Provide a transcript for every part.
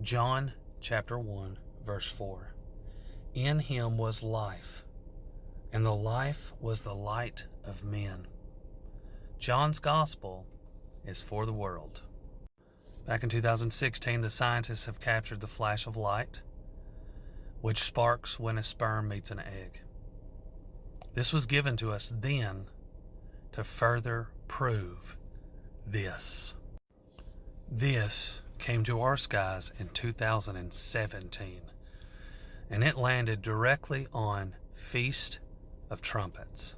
John chapter 1, verse 4. In him was life, and the life was the light of men. John's gospel is for the world. Back in 2016, the scientists have captured the flash of light, which sparks when a sperm meets an egg. This was given to us then to further prove this. This came to our skies in 2017, and it landed directly on Feast of Trumpets.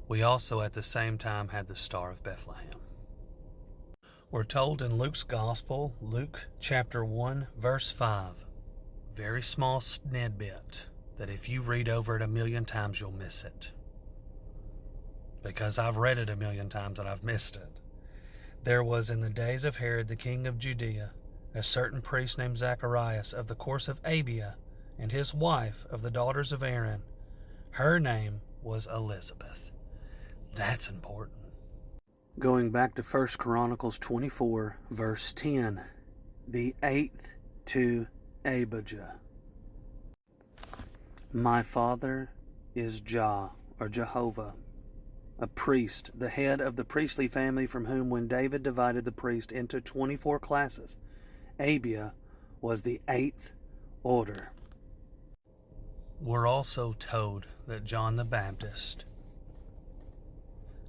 We also at the same time had the Star of Bethlehem. We're told in Luke's Gospel, Luke chapter 1, verse 5, very small snippet that if you read over it 1,000,000 times, you'll miss it. Because I've read it 1,000,000 times and I've missed it. There was in the days of Herod the king of Judea a certain priest named Zacharias of the course of Abia, and his wife of the daughters of Aaron. Her name was Elizabeth. That's important. Going back to 1 Chronicles 24, verse 10, the 8th to Abijah. My father is Jehovah, a priest, the head of the priestly family, from whom when David divided the priest into 24 classes, Abia was the 8th order. We're also told that John the Baptist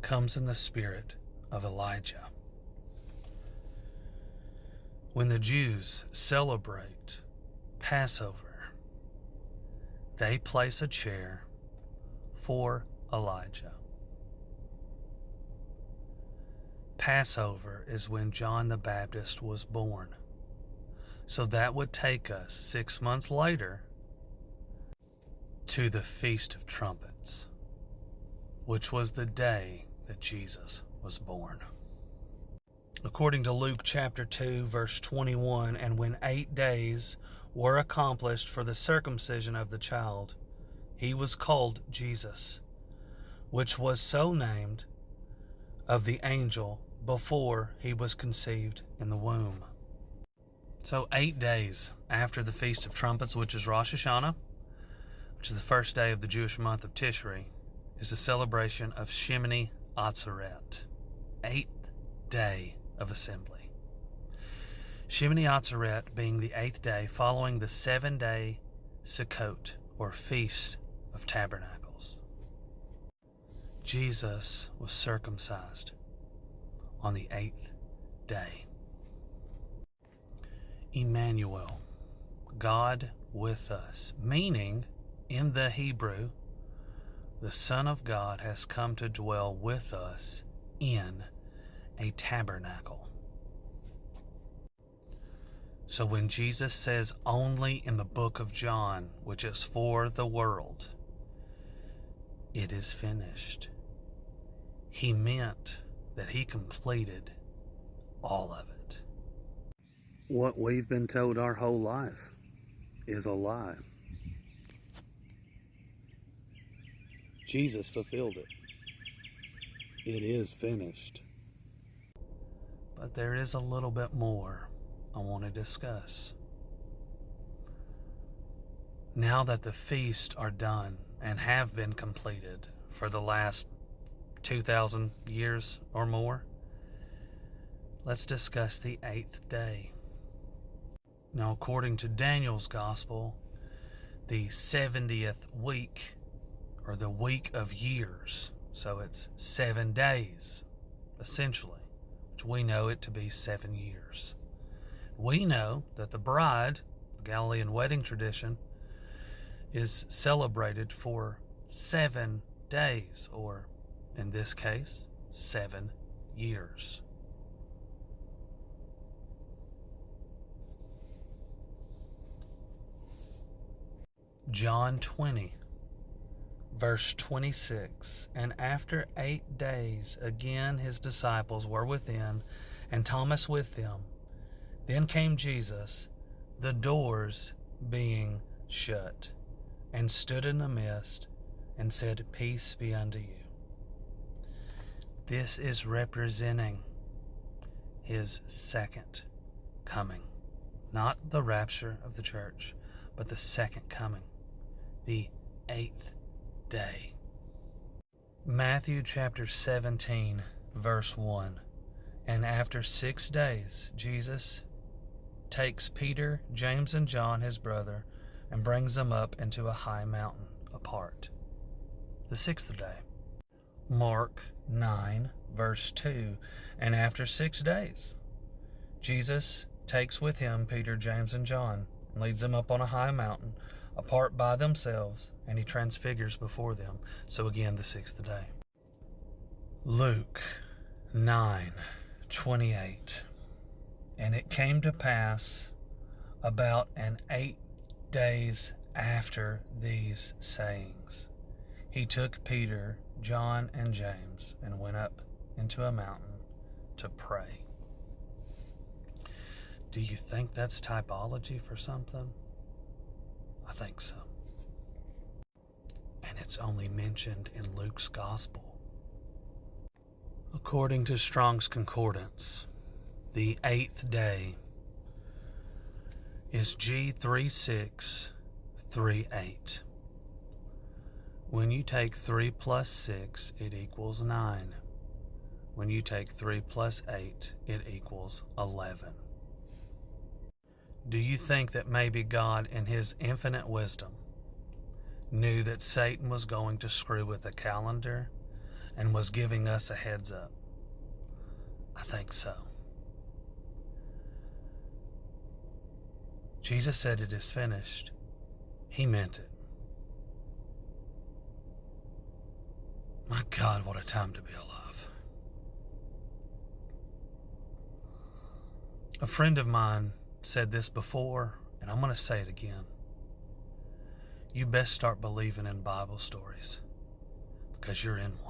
comes in the spirit of Elijah. When the Jews celebrate Passover, they place a chair for Elijah. Passover is when John the Baptist was born. So that would take us 6 months later to the Feast of Trumpets, which was the day that Jesus was born. According to Luke chapter 2, verse 21, and when 8 days were accomplished for the circumcision of the child, he was called Jesus, which was so named of the angel before he was conceived in the womb. So 8 days after the Feast of Trumpets, which is Rosh Hashanah, which is the first day of the Jewish month of Tishri, is the celebration of Shemini Atzeret, 8th day of assembly. Shemini Atzeret being the 8th day following the 7-day Sukkot, or Feast of Tabernacles. Jesus was circumcised on the 8th day. Emmanuel, God with us, meaning in the Hebrew, the Son of God has come to dwell with us in a tabernacle. So when Jesus says only in the book of John, which is for the world, it is finished, he meant that he completed all of it. What we've been told our whole life is a lie. Jesus fulfilled it. It is finished. But there is a little bit more I want to discuss. Now that the feasts are done and have been completed for the last 2,000 years or more, let's discuss the 8th day. Now, according to Daniel's Gospel, the 70th week, or the week of years, so it's 7 days, essentially, which we know it to be 7 years. We know that the bride, the Galilean wedding tradition, is celebrated for 7 days, or in this case, 7 years. John 20, verse 26, and after 8 days again his disciples were within, and Thomas with them. Then came Jesus, the doors being shut, and stood in the midst, and said, Peace be unto you. This is representing his second coming, Not the rapture of the church, but the second coming, the eighth day. Matthew chapter 17, verse 1. And after 6 days, Jesus takes Peter, James, and John, his brother, and brings them up into a high mountain apart. The 6th day. Mark 9, verse 2. And after 6 days, Jesus takes with him Peter, James, and John, and leads them up on a high mountain, apart by themselves, and he transfigures before them. So again, the 6th day. Luke 9:28. And it came to pass about 8 days after these sayings, he took Peter, John, and James, and went up into a mountain to pray. Do you think that's typology for something? I think so. And it's only mentioned in Luke's Gospel. According to Strong's Concordance, the 8th day is G3638. When you take 3 plus 6, it equals 9. When you take 3 plus 8, it equals 11. Do you think that maybe God, in his infinite wisdom, knew that Satan was going to screw with the calendar and was giving us a heads up? I think so. Jesus said it is finished. He meant it. My God, what a time to be alive. A friend of mine said this before, and I'm going to say it again. You best start believing in Bible stories, because you're in one.